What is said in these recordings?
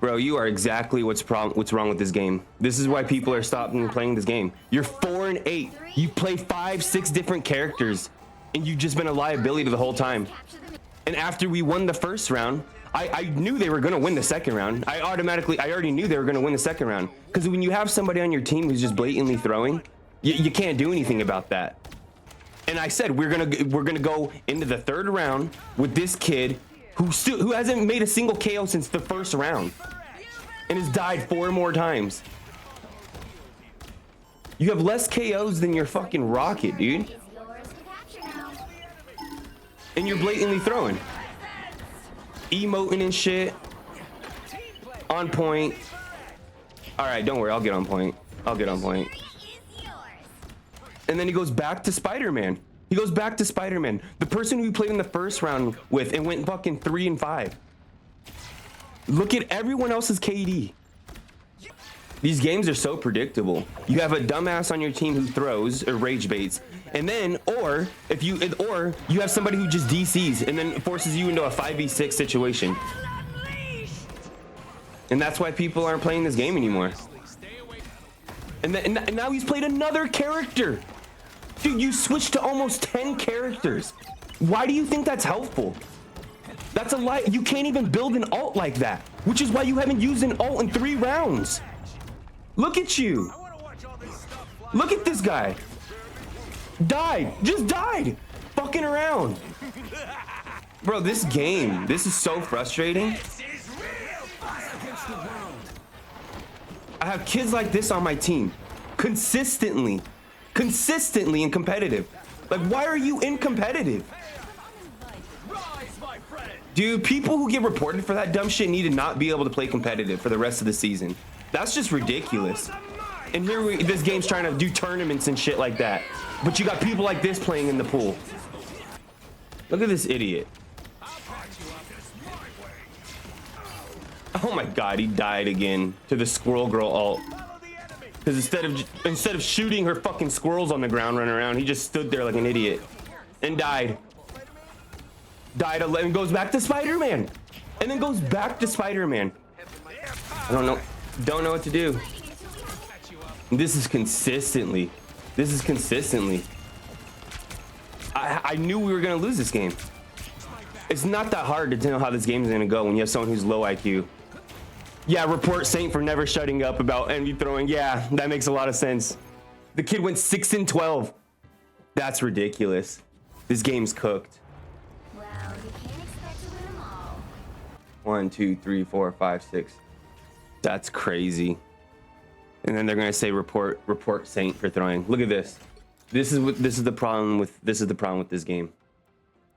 Bro, you are exactly what's wrong with this game. This is why people are stopping playing this game. You're 4-8. You play 5-6 different characters, and you've just been a liability the whole time. And after we won the first round, I knew they were gonna win the second round. I already knew they were gonna win the second round. Because when you have somebody on your team who's just blatantly throwing, you can't do anything about that. And I said we're gonna go into the third round with this kid who hasn't made a single KO since the first round and has died 4 more times. You have less KOs than your fucking Rocket, dude. And you're blatantly throwing. Emoting and shit. On point. Alright, don't worry, I'll get on point. I'll get on point. And then he goes back to Spider-Man. He goes back to Spider-Man. The person who he played in the first round with and went fucking 3-5. Look at everyone else's KD. These games are so predictable. You have a dumbass on your team who throws or rage baits, and then or you have somebody who just DCs and then forces you into a 5v6 situation. And that's why people aren't playing this game anymore. And now he's played another character. Dude, you switched to almost 10 characters. Why do you think that's helpful? That's a lie. You can't even build an ult like that, which is why you haven't used an ult in 3 rounds. Look at you. Look at this guy. Died. Just died. Fucking around. Bro, this game, this is so frustrating. I have kids like this on my team. Consistently and competitive. Like, why are you in competitive? Dude, people who get reported for that dumb shit need to not be able to play competitive for the rest of the season. That's just ridiculous. And here this game's trying to do tournaments and shit like that. But you got people like this playing in the pool. Look at this idiot. Oh my god, he died again to the Squirrel Girl ult. Because instead of shooting her fucking squirrels on the ground running around, he just stood there like an idiot and died. And goes back to Spider-Man. And then goes back to Spider-Man. I don't know what to do. This is consistently. I knew we were gonna lose this game. It's not that hard to know how this game is gonna go when you have someone who's low IQ. Yeah, report Saint for never shutting up about envy throwing. Yeah, that makes a lot of sense. The kid went 6-12. That's ridiculous. This game's cooked. Well, you can't expect to win them all. 1, 2, 3, 4, 5, 6. That's crazy. And then they're gonna say report Saint for throwing. Look at this. This is the problem with this game.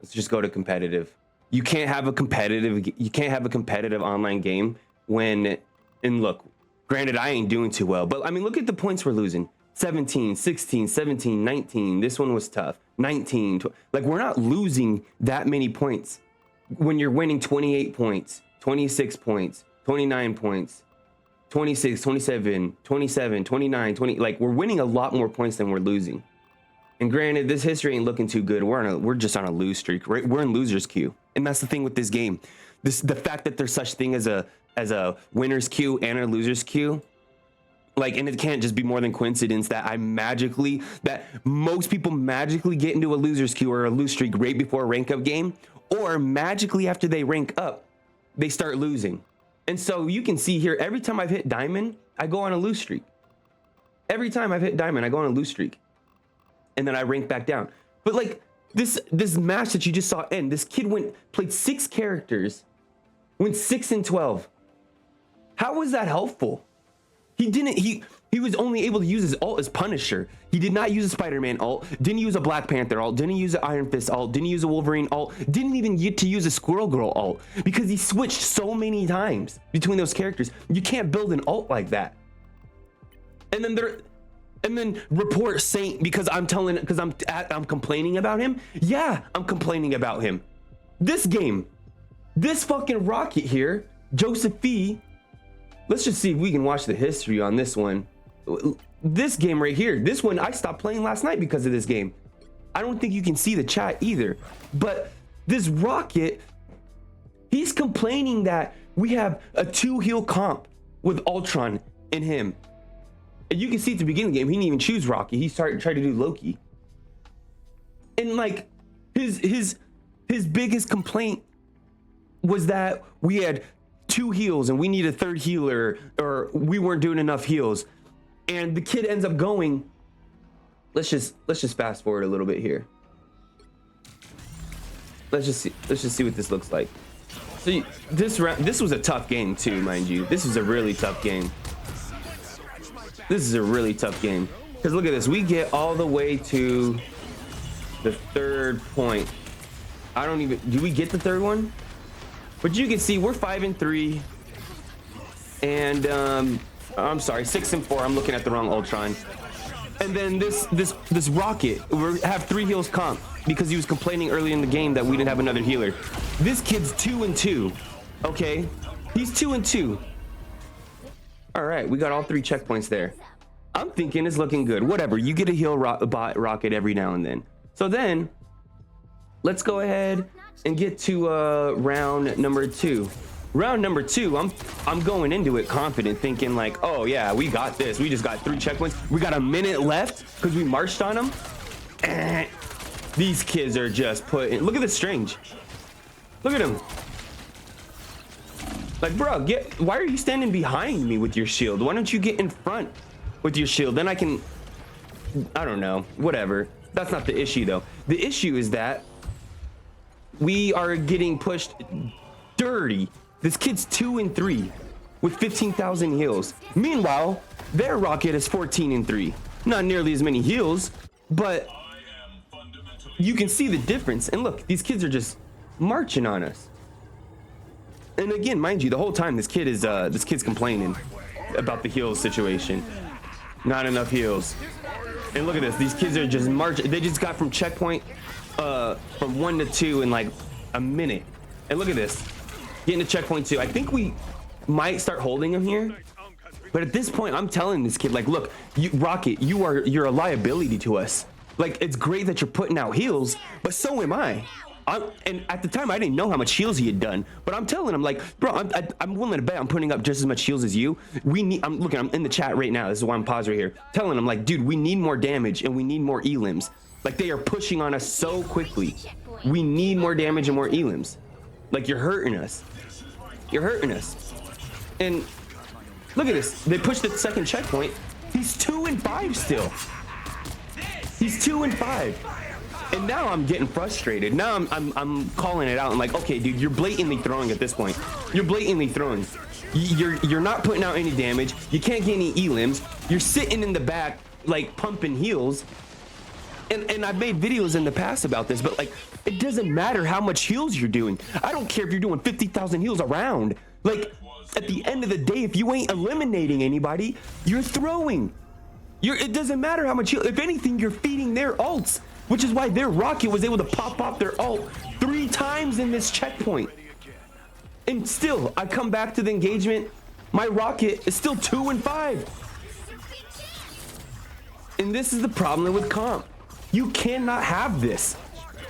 Let's just go to competitive. You can't have a competitive online game when, and look, granted I ain't doing too well, but I mean look at the points we're losing. 17, 16, 17, 19. This one was tough. 19. Like, we're not losing that many points when you're winning 28 points, 26 points, 29 points, 26, 27, 27, 29, 20. Like, we're winning a lot more points than we're losing. And granted, this history ain't looking too good. We're just on a lose streak. We're in loser's queue. And that's the thing with this game. The fact that there's such thing as a winner's queue and a loser's queue. Like, and it can't just be more than coincidence that most people magically get into a loser's queue or a lose streak right before a rank up game, or magically after they rank up, they start losing. And so you can see here, every time I've hit diamond, I go on a lose streak. Every time I've hit diamond, I go on a lose streak. And then I rank back down. But like this match that you just saw end, this kid played 6 characters, went 6-12. How was that helpful? He was only able to use his ult as Punisher. He did not use a Spider-Man ult, didn't use a Black Panther ult, didn't use an Iron Fist ult, didn't use a Wolverine ult, didn't even get to use a Squirrel Girl ult because he switched so many times between those characters. You can't build an ult like that. And then report Saint because I'm complaining about him. Yeah, I'm complaining about him. This game, this fucking Rocket here, Joseph Fee. Let's just see if we can watch the history on this one. This game right here, this one I stopped playing last night because of this game. I don't think you can see the chat either, but this Rocket, he's complaining that We have a 2 heal comp with Ultron in him. And you can see at the beginning of the game, he didn't even choose Rocky. He tried to do Loki. And like his biggest complaint was that we had 2 heals and we need a 3rd healer, or we weren't doing enough heals. And the kid ends up going, let's just fast forward a little bit here. Let's just see what this looks like. So this was a tough game too, mind you. This is a really tough game. This is a really tough game. Because look at this, we get all the way to the 3rd point. I don't even, do we get the 3rd one? But you can see we're 5-3, and I'm sorry, 6-4. I'm looking at the wrong Ultron. And then this Rocket, we have 3 heals comp because he was complaining early in the game that we didn't have another healer. This kid's 2-2. Okay, he's 2-2. All right, we got all 3 checkpoints there. I'm thinking it's looking good. Whatever, you get a heal bot Rocket every now and then. So then, let's go ahead and get to round number 2. Round number 2, I'm going into it confident, thinking like, oh yeah, we got this. We just got 3 checkpoints. We got a minute left because we marched on them. These kids are just putting. Look at the Strange. Look at him. Like, bro, why are you standing behind me with your shield? Why don't you get in front with your shield? Then I can, I don't know, whatever. That's not the issue though. The issue is that we are getting pushed dirty. This kid's 2-3 with 15,000 heals. Meanwhile, their Rocket is 14-3. Not nearly as many heals, but you can see the difference. And look, these kids are just marching on us. And again, mind you, the whole time this kid's complaining about the heals situation. Not enough heals. And look at this, these kids are just marching. They just got from checkpoint from 1 to 2 in like a minute. And look at this, getting to checkpoint 2. I think we might start holding him here. But at this point, I'm telling this kid, like, look, Rocket, you're a liability to us. Like, it's great that you're putting out heals, but so am I. And at the time, I didn't know how much heals he had done, but I'm telling him, like, bro, I'm willing to bet I'm putting up just as much heals as you. I'm in the chat right now. This is why I'm paused right here. Telling him, like, dude, we need more damage and we need more elims. Like, they are pushing on us so quickly. We need more damage and more elims. Like, you're hurting us. You're hurting us. And look at this. They pushed the 2nd checkpoint. He's 2-5 still. He's 2-5. And now I'm getting frustrated. Now I'm calling it out. I'm like, okay, dude, you're blatantly throwing at this point. You're blatantly throwing. You're not putting out any damage. You can't get any elims. You're sitting in the back, like, pumping heals. And I've made videos in the past about this, but like, it doesn't matter how much heals you're doing. I don't care if you're doing 50,000 heals around. Like, at the end of the day, if you ain't eliminating anybody, you're throwing. It doesn't matter how much heal. If anything, you're feeding their ults. Which is why their Rocket was able to pop off their ult 3 times in this checkpoint. And still, I come back to the engagement. My Rocket is still 2-5. And this is the problem with comp. You cannot have this.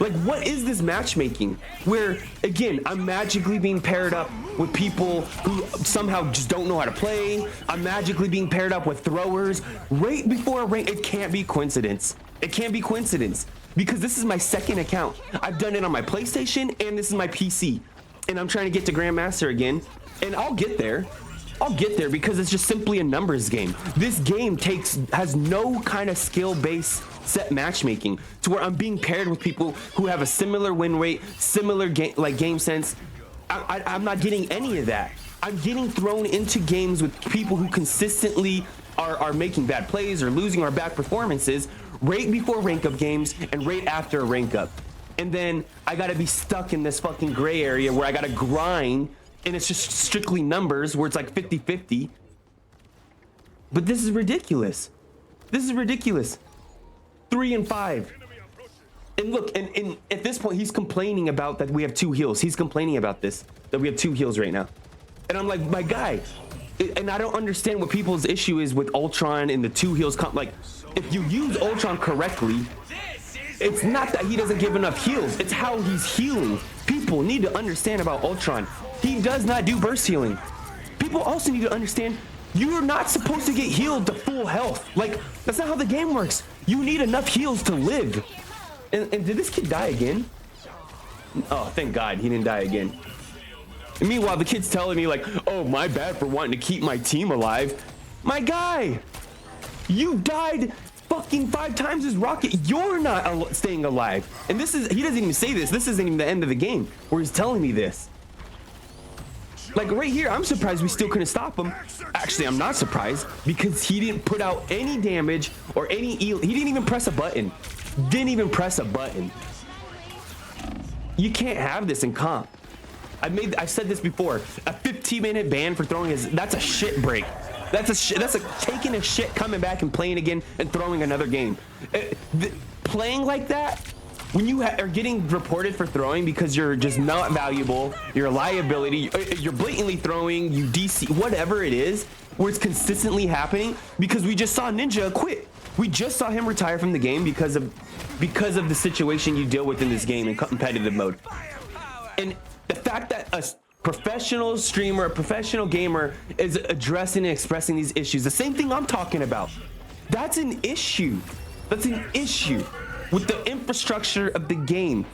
Like, what is this matchmaking? Where, again, I'm magically being paired up with people who somehow just don't know how to play. I'm magically being paired up with throwers right before a rank. It can't be coincidence. It can't be coincidence because this is my 2nd account. I've done it on my PlayStation and this is my PC. And I'm trying to get to Grandmaster again. And I'll get there. I'll get there because it's just simply a numbers game. This game has no kind of skill-based set matchmaking to where I'm being paired with people who have a similar win rate, similar game sense. I'm not getting any of that. I'm getting thrown into games with people who consistently are making bad plays or losing our bad performances right before rank up games and right after a rank up. And then I gotta be stuck in this fucking gray area where I gotta grind and it's just strictly numbers where it's like 50-50. But this is ridiculous. This is ridiculous. 3-5. And look, and at this point, he's complaining about that we have 2 heals. He's complaining about this, that we have 2 heals right now. And I'm like, my guy, and I don't understand what people's issue is with Ultron and the 2 heals. Like, if you use Ultron correctly, it's not that he doesn't give enough heals. It's how he's healing. People need to understand about Ultron. He does not do burst healing. People also need to understand you are not supposed to get healed to full health. Like, that's not how the game works. You need enough heals to live. And did this kid die again? Oh, thank God he didn't die again. And meanwhile, the kid's telling me like, oh, my bad for wanting to keep my team alive. My guy, you died fucking 5 times as Rocket. You're not staying alive. And this is, he doesn't even say this. This isn't even the end of the game where he's telling me this. Like right here, I'm surprised we still couldn't stop him. Actually, I'm not surprised because he didn't put out any damage or any heal. He didn't even press a button. Didn't even press a button. You can't have this in comp. I've said this before. A 15-minute ban for throwing that's a shit break. That's taking a shit, coming back and playing again and throwing another game. Playing like that, when you are getting reported for throwing because you're just not valuable, you're a liability, you're blatantly throwing, you DC, whatever it is, where it's consistently happening, because we just saw Ninja quit. We just saw him retire from the game because of the situation you deal with in this game in competitive mode. And the fact that a professional streamer, a professional gamer is addressing and expressing these issues, the same thing I'm talking about, that's an issue. That's an issue with the infrastructure of the game.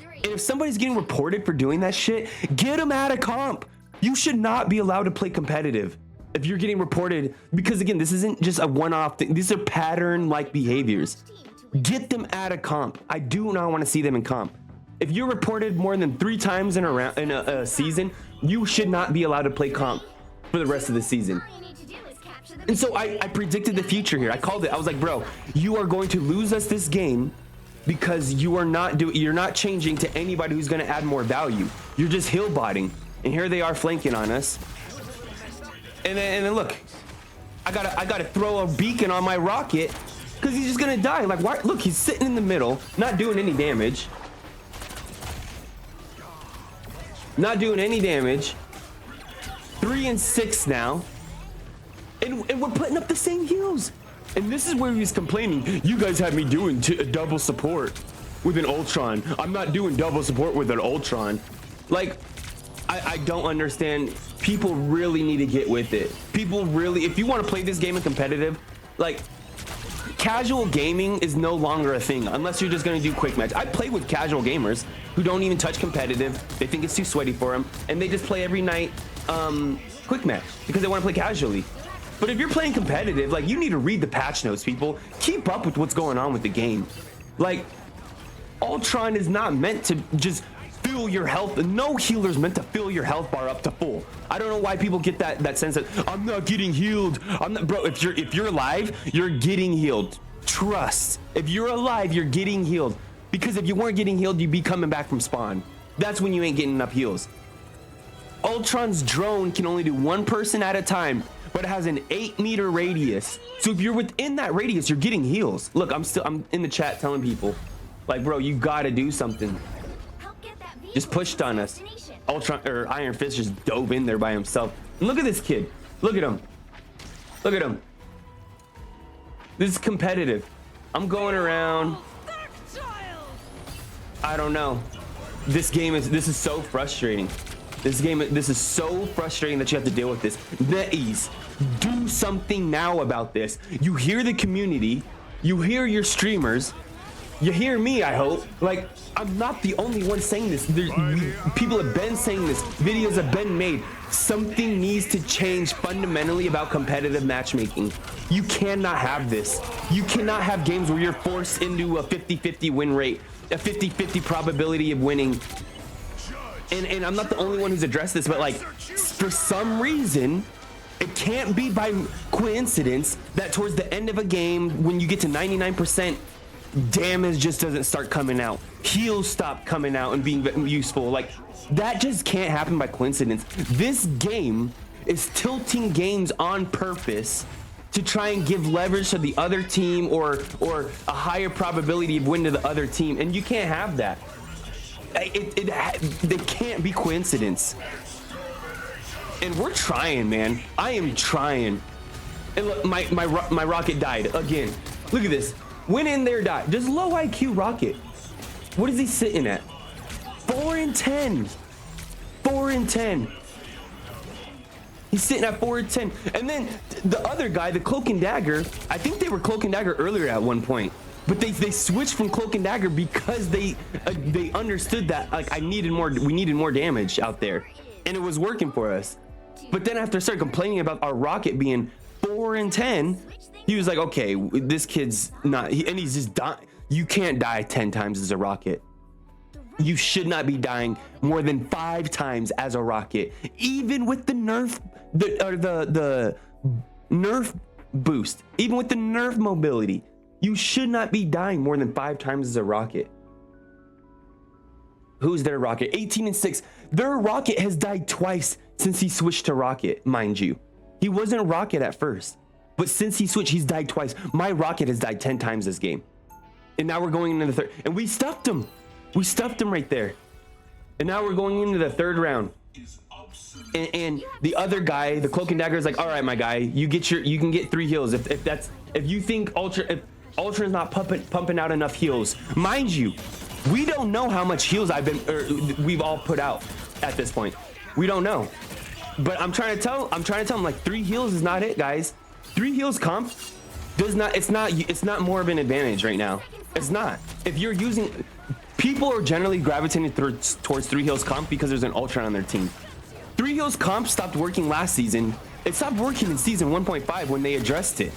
And if somebody's getting reported for doing that shit, get them out of comp. You should not be allowed to play competitive if you're getting reported, because again, this isn't just a one-off thing. These are pattern-like behaviors. Get them out of comp. I do not want to see them in comp. If you're reported more than 3 times in a season, you should not be allowed to play comp for the rest of the season. And so I predicted the future here. I called it. I was like, bro, you are going to lose us this game because you're not changing to anybody who's going to add more value. You're just hill botting. And here they are flanking on us. And then look, I gotta throw a beacon on my Rocket because he's just gonna die. Like, why? Look, he's sitting in the middle, not doing any damage. Not doing any damage. 3 and 6 now. And we're putting up the same heals. And this is where he's complaining. You guys had me doing double support with an Ultron. I'm not doing double support with an Ultron. Like, I don't understand. People really need to get with it. People really, if you want to play this game in competitive, like, casual gaming is no longer a thing unless you're just going to do quick match. I play with casual gamers who don't even touch competitive. They think it's too sweaty for them, and they just play every night quick match because they want to play casually. But if you're playing competitive, like, you need to read the patch notes, people. Keep up with what's going on with the game. Like, Ultron is not meant to just fill your health. No healer's meant to fill your health bar up to full. I don't know why people get that sense that I'm not getting healed. I'm not, bro. If you're alive, you're getting healed. Trust. If you're alive, you're getting healed. Because if you weren't getting healed, you'd be coming back from spawn. That's when you ain't getting enough heals. Ultron's drone can only do 1 person at a time, but it has an 8-meter radius. So if you're within that radius, you're getting heals. Look, I'm in the chat telling people, like, bro, you gotta do something. Just pushed on us. Ultron or Iron Fist just dove in there by himself. And look at this kid. Look at him. Look at him. This is competitive. I'm going around. I don't know. This is so frustrating. This is so frustrating that you have to deal with this. NetEase, do something now about this. You hear the community. You hear your streamers. You hear me, I hope. Like, I'm not the only one saying this. People have been saying this. Videos have been made. Something needs to change fundamentally about competitive matchmaking. You cannot have this. You cannot have games where you're forced into a 50-50 win rate, a 50-50 probability of winning. And I'm not the only one who's addressed this, but like, for some reason, it can't be by coincidence that towards the end of a game, when you get to 99%, damage just doesn't start coming out. Heals stop coming out and being useful. Like, that just can't happen by coincidence. This game is tilting games on purpose to try and give leverage to the other team or a higher probability of win to the other team, and you can't have that. They can't be coincidence. And we're trying, man. I am trying. And look, my Rocket died again. Look at this. Went in there, died. Just low IQ Rocket. What is he sitting at? 4 and 10. 4-10. He's sitting at 4-10. And then the other guy, the Cloak and Dagger, I think they were Cloak and Dagger earlier at one point. But they switched from Cloak and Dagger because they understood that like we needed more damage out there, and it was working for us. But then after I started complaining about our Rocket being 4-10, he was like, okay, this kid's not, and he's just dying. You can't die 10 times as a Rocket. You should not be dying more than 5 times as a Rocket, even with the nerf, the nerf boost, even with the nerf mobility. You should not be dying more than 5 times as a Rocket. Who's their Rocket? 18-6. Their Rocket has died twice since he switched to Rocket, mind you. He wasn't Rocket at first, but since he switched, he's died twice. My Rocket has died 10 times this game. And now we're going into the third, and we stuffed him. We stuffed him right there. And now we're going into the third round. And the other guy, the Cloak and Dagger, is like, all right, my guy, you can get 3 heals. If you think Ultra's not pumping out enough heals, mind you, we don't know how much heals we've all put out at this point. We don't know. But I'm trying to tell him like 3 heals is not it, guys. 3 heals comp it's not more of an advantage right now. It's not. If you're using, people are generally gravitating towards 3 heals comp because there's an Ultra on their team. 3 heals comp stopped working last season. It stopped working in season 1.5 when they addressed it.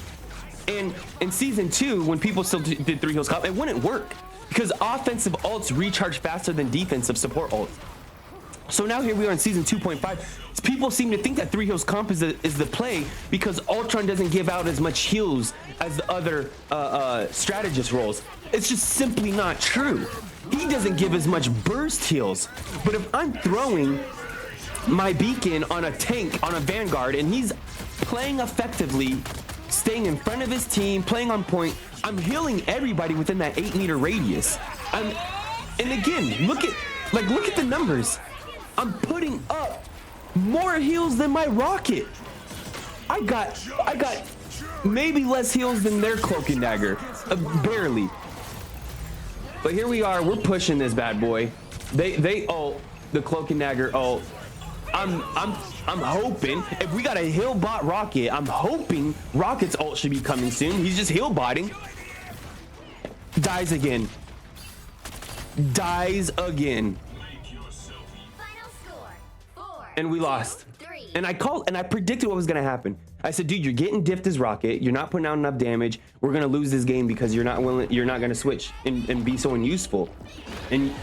And in season 2, when people still did 3 heals comp, it wouldn't work because offensive ults recharge faster than defensive support ults. So now here we are in season 2.5. People seem to think that 3 heals comp is the play because Ultron doesn't give out as much heals as the other strategist roles. It's just simply not true. He doesn't give as much burst heals. But if I'm throwing my beacon on a tank, on a Vanguard, and he's playing effectively, staying in front of his team, playing on point, I'm healing everybody within that 8-meter radius. And again, look at the numbers. I'm putting up more heals than my Rocket. I got maybe less heals than their Cloak and Dagger, barely. But here we are, we're pushing this bad boy. They ult, the Cloak and Dagger ult. I'm hoping if we got a heal bot Rocket, I'm hoping Rocket's ult should be coming soon. He's just heal botting. Dies again. Dies again. And we lost. And I predicted what was gonna happen. I said, dude, you're getting diffed as Rocket. You're not putting out enough damage. We're gonna lose this game because you're not gonna switch and be so unuseful. And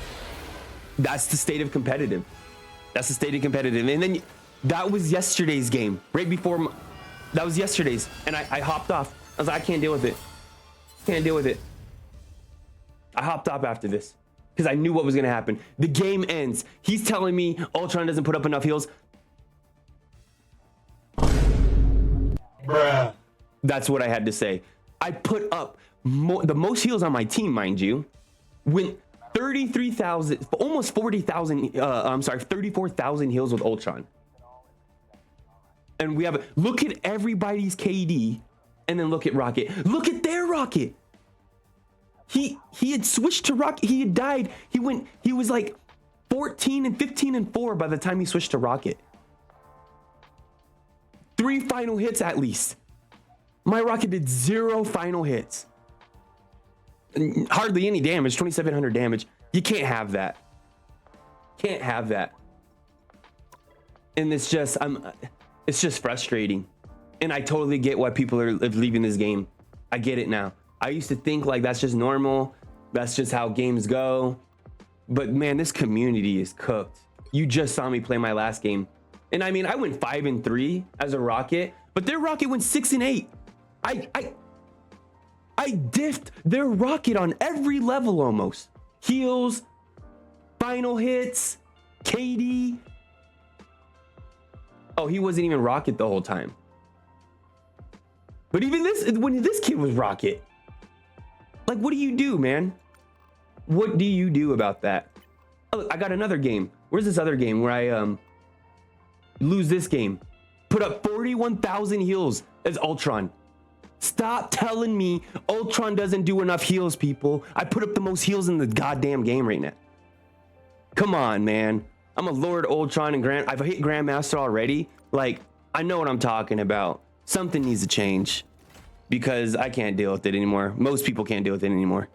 that's the state of competitive. That's the state of competitive. And then that was yesterday's game. Right before, that was yesterday's. And I hopped off. I was like, I can't deal with it. Can't deal with it. I hopped off after this because I knew what was gonna happen. The game ends. He's telling me Ultron doesn't put up enough heals. Bruh. That's what I had to say. I put up the most heals on my team, mind you. Went 33,000, almost 40,000. I'm sorry, 34,000 heals with Ultron. And we have look at everybody's KD, and then look at Rocket. Look at their Rocket. He had switched to Rocket. He had died. He was like 14 and 15 and 4 by the time he switched to Rocket. 3 final hits at least. My Rocket did 0 final hits. Hardly any damage, 2,700 damage. You can't have that. Can't have that. And it's just frustrating. And I totally get why people are leaving this game. I get it now. I used to think like that's just normal. That's just how games go. But man, this community is cooked. You just saw me play my last game. And I mean, I went 5-3 as a Rocket, but their Rocket went 6-8. I diffed their Rocket on every level almost. Heals, final hits, KD. Oh, he wasn't even Rocket the whole time. But even when this kid was Rocket, like, what do you do, man? What do you do about that? Oh, I got another game. Where's this other game where I lose this game? Put up 41,000 heals as Ultron. Stop telling me Ultron doesn't do enough heals, people. I put up the most heals in the goddamn game right now. Come on, man. I'm a Lord Ultron and I've hit Grandmaster already. Like, I know what I'm talking about. Something needs to change because I can't deal with it anymore. Most people can't deal with it anymore.